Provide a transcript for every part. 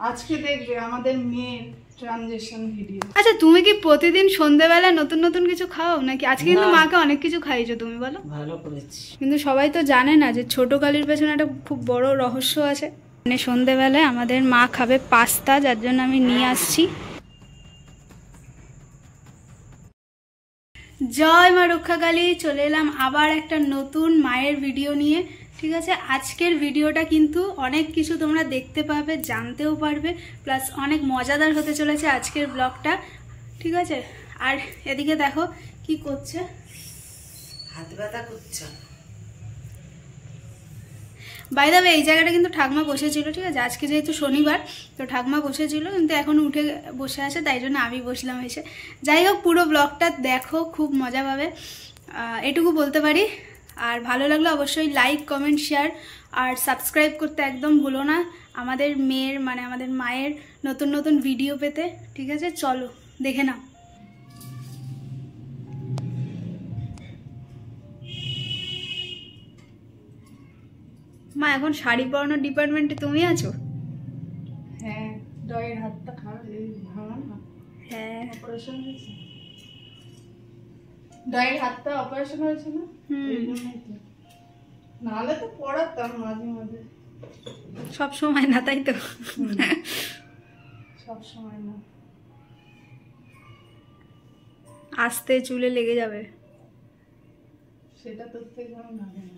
আজকে দেখবে আমাদের মেয়ের ট্রানজিশন ভিডিও। আচ্ছা তুমি কি প্রতিদিন সন্ধ্যাবেলা নতুন নতুন কিছু খাও নাকি? আজকে কিন্তু মাকে অনেক কিছু খাইয়েছো তুমি, বলো। ভালো করেছি, কিন্তু সবাই তো জানে না যে ছোট কালীর পেছনে একটা খুব বড় রহস্য আছে। মানে সন্ধ্যাবেলায় আমাদের মা খাবে পাস্তা, যার জন্য আমি নিয়ে আসছি। জয় মা রক্ষাকালী, চলে এলাম আবার একটা নতুন মায়ের ভিডিও নিয়ে। ঠিক আছে, আজকের ভিডিওটা কিন্তু অনেক কিছু তোমরা দেখতে পাবে, জানতেও পারবে, প্লাস অনেক মজাদার হতে চলেছে আজকের ব্লগটা। ঠিক আছে, আর এদিকে দেখো কি করছে, হাত ব্যথা করছে। বাই দ্য ওয়ে এই জায়গাটা কিন্তু ঠাকমা বসেছিল। ঠিক আছে, আজকে যেহেতু শনিবার তো ঠাকমা বসেছিল, কিন্তু এখন উঠে বসে আছে, তাই জন্য আমি বসলাম এসে। যাই হোক, পুরো ব্লগটা দেখো, খুব মজা পাবে, এটুকু বলতে পারি। আর ভালো লাগলো অবশ্যই লাইক, কমেন্ট, শেয়ার আর সাবস্ক্রাইব করতে একদম ভুলো না, আমাদের মেয়ের মানে আমাদের মায়ের নতুন নতুন ভিডিও পেতে। ঠিক আছে, চলো দেখে নাও। মা, এখন শাড়ি পরানোর ডিপার্টমেন্টে তুমি আছো? হ্যাঁ, ডয়ের হাতটা খারাপ, ভাঙা না। হ্যাঁ, অপারেশন হয়েছে, ডয়ের হাতটা অপারেশন হয়েছে না, নাহলে তো পড়াতাম মাঝে মাঝে। সব সময় না, তাই তো? সব সময় না, আস্তে চুলে লেগে যাবে। সেটা তোর থেকে আমি লাগে না।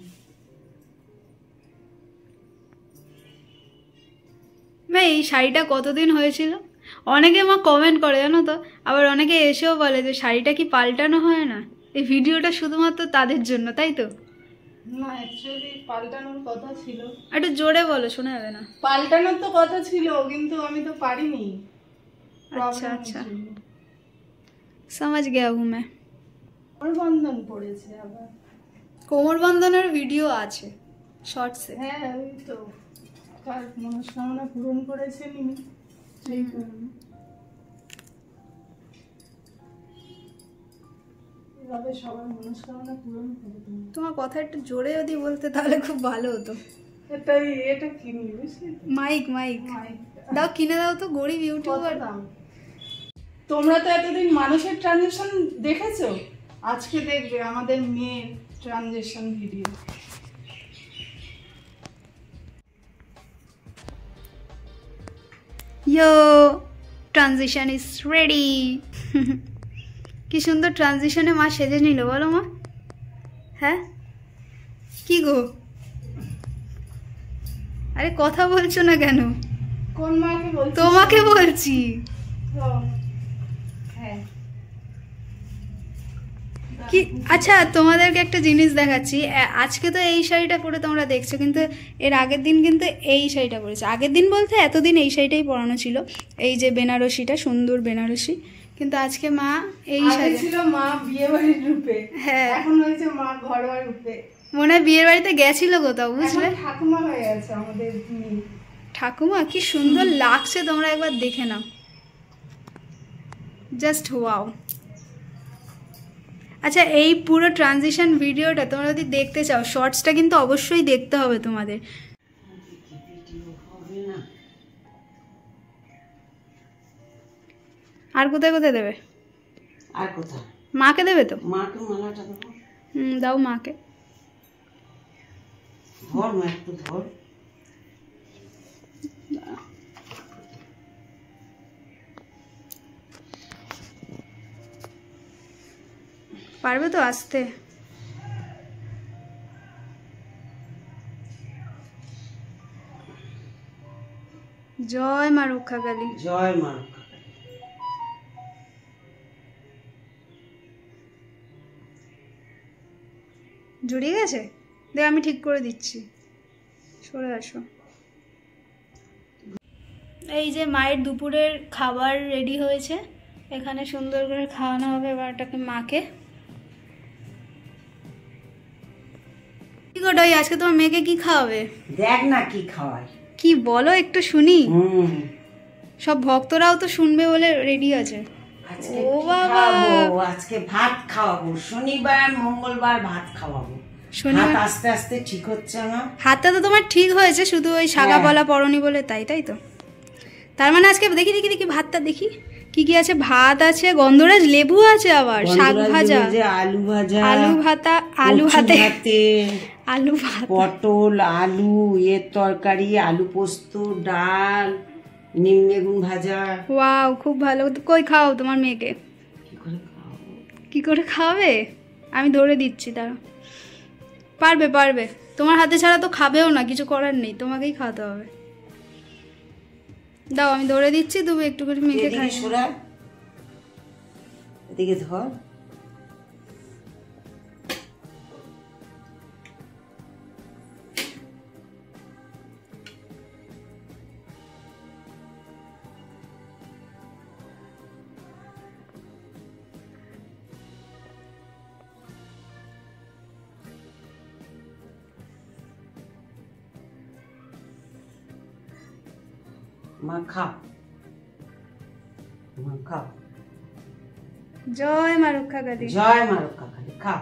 মা, এই শাড়িটা কতদিন হয়েছিল? অনেকে মা কমেন্ট করে জানো তো, আবার অনেকে এসেও বলে যে শাড়িটা কি পাল্টানো হয় না। এই ভিডিওটা শুধুমাত্র তাদের জন্য, তাই তো? না, অ্যাকচুয়ালি পাল্টানোর কথা ছিল। একটু জোরে বলো, শোনা যাবে না। পাল্টানোর তো কথা ছিল, কিন্তু আমি তো পারিনি। আচ্ছা আচ্ছা, সমাজ গেয়া হুঁ मैं। কোমর বন্ধন পড়েছে আবার। কোমর বন্ধনের ভিডিও আছে শর্টসে। হ্যাঁ, ওই তো কার মনস্কামনা পূরণ করেছেন ইনি, সেই কারণে। এভাবে সবার মনস্কামনা পূরণ করে। তোমার কথা একটু জোরে যদি বলতে তাহলে খুব ভালো হতো। এটা কিনি, বুঝলি? মাইক দাও, কিনে দাও তো, গরিব ইউটিউবার। তোমরা তো এতদিন মানুষের ট্রানজিশন দেখেছো, আজকে দেখবে আমাদের মেয়ের transition video. Yo, transition is ready. কি সুন্দর ট্রানজিশনে মা সেজে নিল, বলো মা? হ্যাঁ, কি গো? আরে কথা বলছো না কেন? কোন মাকে বলছো? তোমাকে বলছি। হ্যাঁ, কি আচ্ছা, তোমাদেরকে একটা জিনিস দেখাচ্ছি। আজকে তো এই শাড়িটা পরে তোমরা দেখছো, কিন্তু এর আগের দিন কিন্তু এই শাড়িটা পরেছে। আগের দিন বলতে এতদিন এই শাড়িটাই পরানো ছিল, এই যে বেনারসিটা, সুন্দর বেনারসি। কিন্তু আজকে মা এই শাড়ি ছিল মা বিয়ে বাড়ির রূপে, হ্যাঁ এখন হয়েছে মা ঘরোয়া রূপে। মনে হয় বিয়ের বাড়িতে গেছিল কোথাও, বুঝলে? ঠাকুমা হয়ে গেছে আমাদের মেয়ে। ঠাকুমা কি সুন্দর লাগছে, তোমরা একবার দেখে নাও, জাস্ট ওয়াও। আচ্ছা, এই পুরো ট্রানজিশন ভিডিওটা তোমরা যদি দেখতে চাও, শর্টসটা কিন্তু অবশ্যই দেখতে হবে তোমাদের। আর কোথায় কোথায় দেবে? আর কোথায়? মাকে দেবে তো? মাকে মালাটা দেবো। দাও মাকে। ধর না, একটু ধর। পারবে তো আসতে? জয় মা রক্ষাকালী, জয় মা রক্ষাকালী। জড়িয়ে গেছে, দেখ আমি ঠিক করে দিচ্ছি, সরে আসো। এই যে মায়ের দুপুরের খাবার রেডি হয়েছে, এখানে সুন্দর করে খাওয়ানো হবে এবার এটাকে মাকে। কি গো ডই, আজকে তোমার মেয়েকে কি খাওয়াবে? দেখ না কি খাওয়াই। কি বলো একটু শুনি। সব ভক্তরাও তো শুনবে বলে রেডি আছে। ও বাবা, আজকে ভাত খাওয়াবো, শনিবার মঙ্গলবার ভাত খাওয়াবো। শনিবার আস্তে আস্তে ঠিক হচ্ছে না। হাতটা তো তোমার ঠিক হয়েছে, শুধু ওই শাগা বলা পড়নি বলে, তাই তো। তার মানে আজকে দেখি দেখি দেখি ভাতটা দেখি কি কি আছে। ভাত আছে, গন্ধরাজ লেবু আছে, আবার শাক ভাজা, আলু ভাজা, আলু ভাতা, আলু ভাতে, আলু ভাত, পটল, আলু এর তরকারি, আলু পোস্ত, ডাল, নিম বেগুন ভাজা। ওয়াও, খুব ভালো। কই খাও তোমার মেয়েকে? কি করে খাওয়াবে? আমি ধরে দিচ্ছি, তারা পারবে পারবে। তোমার হাতে ছাড়া তো খাবেও না, কিছু করার নেই, তোমাকেই খাওয়াতে হবে। দাও, আমি ধরে দিচ্ছি, তুমি একটু করে মেখে খাই। এদিকে ধর। মা খাও, মা খাও। জয় মা রক্ষা কালী, জয় মা রক্ষা কালী। খাও,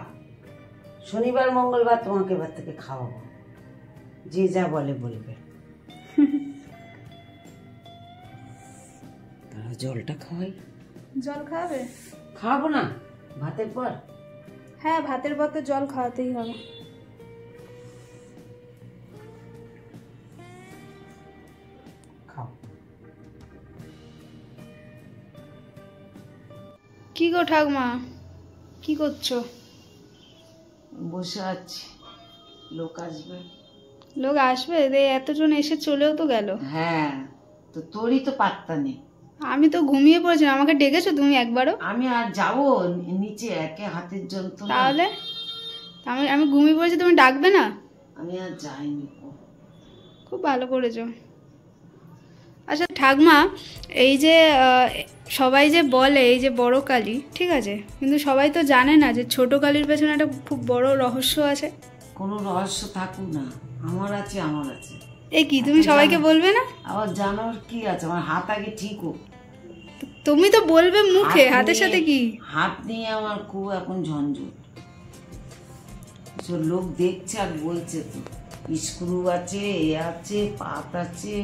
শনিবার মঙ্গলবার তোমাকে এবার থেকে খাওয়াবো, যে যা বলে বলবে। তারা জলটা খাওয়াই। জল খাওয়াবে? খাওয়াবো না ভাতের পর? হ্যাঁ, ভাতের পর তো জল খাওয়াতেই হবে। খাও। কি গো ঠাকুমা, কি করছো? বসে আছি, লোক আসবে। লোক আসবে? এতজন এসে চলেও তো গেল। হ্যাঁ, তো তোরই তো পাত্তা নেই। আমি তো ঘুমিয়ে পড়েছিলাম, আমাকে ডেকেছো তুমি একবারও? আমি আর যাবো নিচে, একে হাতের যন্ত্রণা। তাহলে আমি ঘুমিয়ে পড়েছি, তুমি ডাকবে না? আমি আর যাইনি। খুব ভালো করেছো। আচ্ছা ঠাকুমা, এই যে সবাই যে বলে এই যে বড় কালী, ঠিক আছে, কিন্তু সবাই তো জানে না যে ছোট কালীর পেছনে একটা খুব বড় রহস্য আছে। কোনো রহস্য থাকুক না, আমার আছে, আমার আছে। এ কি, তুমি সবাইকে বলবে না? আবার জানার কি আছে, আমার হাত আগে ঠিক হোক। তুমি তো বলবে মুখে, হাতের সাথে কি? হাত নিয়ে আমার খুব এখন ঝঞ্ঝট। লোক দেখছে আর বলছে তো স্ক্রু আছে, এ আছে, পাত আছে,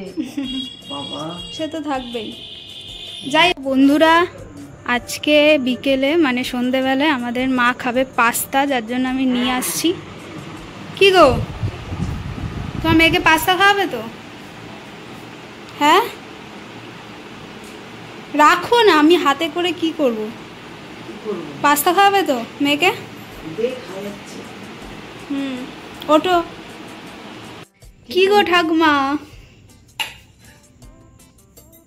বাবা সে তো থাকবেই। যাই বন্ধুরা, আজকে বিকেলে মানে সন্ধেবেলায় আমাদের মা খাবে পাস্তা, যার জন্য আমি নিয়ে আসছি। কি গো, তোমার মেয়েকে পাস্তা খাওয়াবে তো? হ্যাঁ, রাখো না, আমি হাতে করে কি করব? পাস্তা খাওয়াবে তো মেয়েকে? ওটো। কি গো ঠাকুমা,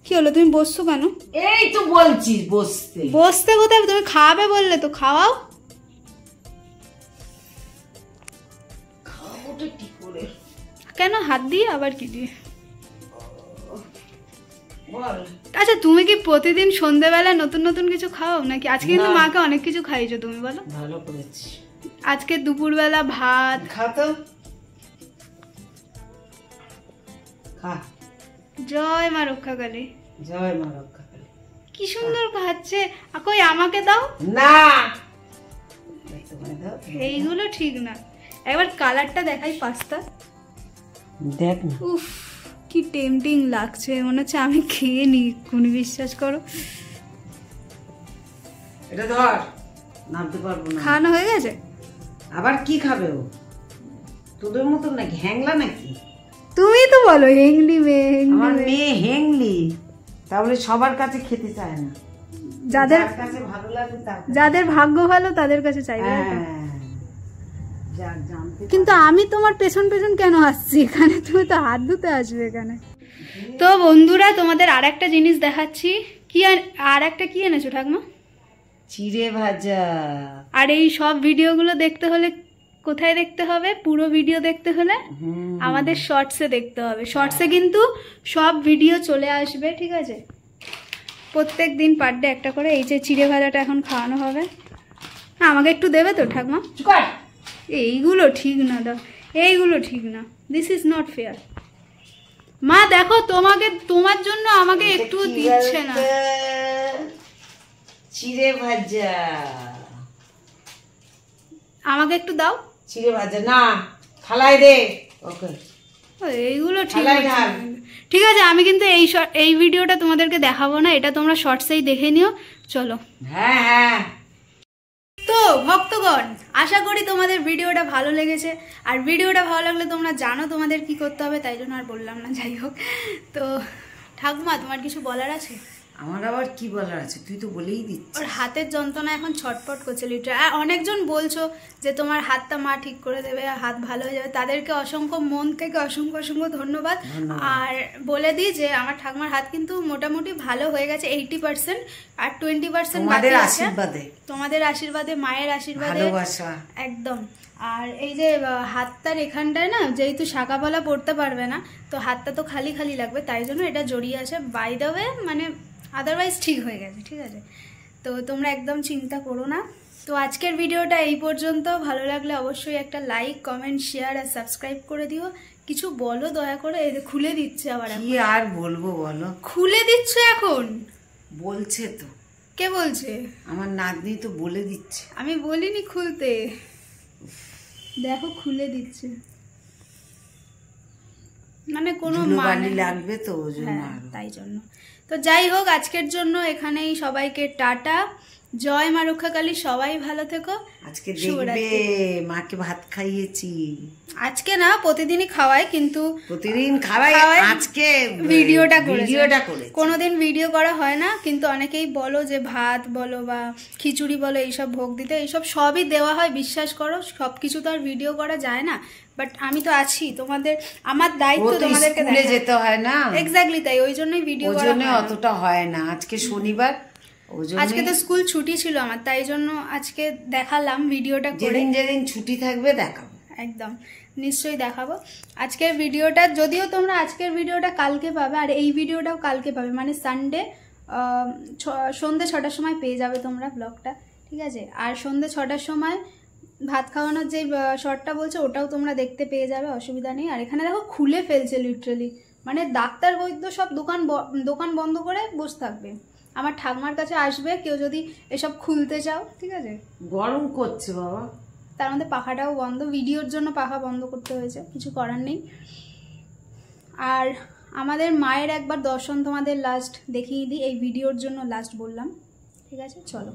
কি হলো, তুমি বসছো কেন? এই তো বলছিস বসতে। বসতে কোথায়, তুমি খাওয়াবে বললে তো, খাওয়াও। খাওয়াবোটা কি করে? কেন, হাত দিয়ে? আবার কি দিয়ে? বল। আচ্ছা, তুমি কি প্রতিদিন সন্ধ্যেবেলা নতুন নতুন কিছু খাও নাকি? আজকে কিন্তু মাকে অনেক কিছু খাইছো তুমি, বলো। ভালো করেছি। আজকে দুপুরবেলা ভাত। খা তো, খা। জয় মা রক্ষা কালী, জয় মা রক্ষা কালী। কি সুন্দর খাচ্ছে। কই আমাকে দাও না, এইগুলো ঠিক না। একবার কালারটা দেখাই পাস্তা, দেখ না। উফ, কি টেম্পটিং লাগছে, মনে হচ্ছে আমি খেয়ে নি, কোন বিশ্বাস করো। এটা ধর, নামতে পারবো না। খাওয়ানো হয়ে গেছে? আবার কি খাবে ও? তোদের মতন নাকি হ্যাংলা নাকি? তুমি তো বলো হেংলি মেয়ে। আমার মেয়ে হেংলি, তাহলে সবার কাছে খেতে চায় না। যাদের কাছে ভালো লাগে তার, যাদের ভাগ্য ভালো তাদের কাছে চাইবে। কিন্তু আমি তোমার পেছন পেছন কেন আসছি এখানে? তুমি তো হাত ধুতে আসবে এখানে। তো বন্ধুরা, তোমাদের আর একটা জিনিস দেখাচ্ছি। কি আর একটা কি এনেছো ঠাকুমা? চিড়ে ভাজা। আর এই সব ভিডিওগুলো দেখতে হলে কোথায় দেখতে হবে? পুরো ভিডিও দেখতে হলে আমাদের শর্টসে দেখতে হবে। শর্টসে কিন্তু সব ভিডিও চলে আসবে, ঠিক আছে? প্রত্যেক দিন পার ডে একটা করে। এই যে চিড়ে ভাজাটা এখন খাওয়ানো হবে। আমাকে একটু দেবে তো ঠাকুমা? এইগুলো ঠিক না, দাও, এইগুলো ঠিক না। This is not fair. মা দেখো, তোমার জন্য আমাকে একটু দিচ্ছে না। চিড়ে ভাজা আমাকে একটু দাও। চিড়ে ভাজা না, থালায় দে। ওকে, এইগুলো ঠিক থালায় আছে। ঢাল। ঠিক আছে, আমি কিন্তু এই ভিডিওটা তোমাদেরকে দেখাবো না, এটা তোমরা শর্টসেই দেখে নিও। চলো। হ্যাঁ হ্যাঁ। তো ভক্তগণ, আশা করি তোমাদের ভিডিওটা ভালো লেগেছে। আর ভিডিওটা ভালো লাগলে তোমরা জানো তোমাদের কি করতে হবে, তাই জন্য আর বললাম না। যাই হোক, তো ঠাকুমা তোমার কিছু বলার আছে? আমার আবার কি বলার আছে, তুই তো বলেই দিচ্ছিস। ওর হাতের যন্ত্রণা এখন ছটপট করছে লিটার। আর অনেকজন বলছো যে তোমার হাতটা মা ঠিক করে দেবে, হাত ভালো হয়ে যাবে, তাদেরকে অসংখ্য মন থেকে অসংখ্য অসংখ্য ধন্যবাদ। আর বলে দিই যে আমার ঠাকুমার হাত কিন্তু মোটামুটি ভালো হয়ে গেছে 80%, আর 20% তোমাদের আশীর্বাদে, তোমাদের আশীর্বাদে, মায়ের আশীর্বাদে, ভালোবাসা একদম। আর এই যে হাতটার এখানটায় না, যেহেতু শাঁকাপালা পড়তে পারবে না, তো হাতটা তো খালি খালি লাগবে, তাই জন্য এটা জড়িয়ে আছে। বাই দ্য ওয়ে, মানে আদারওয়াইজ ঠিক হয়ে গেছে, ঠিক আছে? তো তোমরা একদম চিন্তা করো না। তো আজকের ভিডিওটা এই পর্যন্ত। ভালো লাগলে অবশ্যই একটা লাইক, কমেন্ট, শেয়ার আর সাবস্ক্রাইব করে দিও। কিছু বলো দয়া করে। এই খুলে দিচ্ছে আবার। কি আর বলবো বলো? খুলে দিচ্ছ এখন? বলছে তো। কে বলছে? আমার নাতনি তো বলে দিচ্ছে। আমি বলিনি খুলতে। দেখো খুলে দিচ্ছে, মানে কোনো মানে লাগবে তো, ওই জন্য। তাই জন্য। তো যাই হোক, আজকের জন্য এখানেই সবাইকে টাটা। জয় মা রক্ষাকালী, সবাই ভালো থেকো। আজকে দেখবে মাকে ভাত খাইয়েছি। আজকে না, প্রতিদিনই খাওয়াই, কিন্তু প্রতিদিন খাওয়াই, আজকে ভিডিওটা করে। কোনোদিন ভিডিও করা হয় না, কিন্তু অনেকেই বলো যে ভাত বলো বা খিচুড়ি বলো এইসব ভোগ দিতে, এইসব সবই দেওয়া হয়, বিশ্বাস করো। সবকিছু তো আর ভিডিও করা যায় না, বাট আমি তো আছি তোমাদের, আমার দায়িত্ব তোমাদেরকে যেতে হয় না। এক্স্যাক্টলি তাই, ওই জন্যই ভিডিও করা হয় না। অতটা হয় না। আজকে শনিবার, আজকে তো স্কুল ছুটি ছিল আমার, তাই জন্য আজকে দেখালাম ভিডিওটা করে। যেদিন ছুটি থাকবে দেখাবো, একদম নিশ্চয়ই দেখাবো আজকের ভিডিওটা। যদিও তোমরা আজকের ভিডিওটা কালকে পাবে, আর এই ভিডিওটাও কালকে পাবে, মানে সানডে সন্ধ্যে 6টার সময় পেয়ে যাবে তোমরা ব্লগটা, ঠিক আছে? আর সন্ধ্যে 6টার সময় ভাত খাওয়ানোর যে শর্টটা বলছে, ওটাও তোমরা দেখতে পেয়ে যাবে, অসুবিধা নেই। আর এখানে দেখো খুলে ফেলছে লিটারালি, মানে ডাক্তার বৈদ্য সব দোকান বন্ধ করে বসে থাকবে। আমার ঠাকুমার কাছে আসবে কেউ যদি এসব খুলতে চাও, ঠিক আছে? গরম করছে বাবা, তার মধ্যে পাখাটাও বন্ধ, ভিডিওর জন্য পাখা বন্ধ করতে হয়েছে, কিছু করার নেই। আর আমাদের মায়ের একবার দর্শন তোমাদের লাস্ট দেখিয়ে দিই, এই ভিডিওর জন্য লাস্ট বললাম, ঠিক আছে? চলো।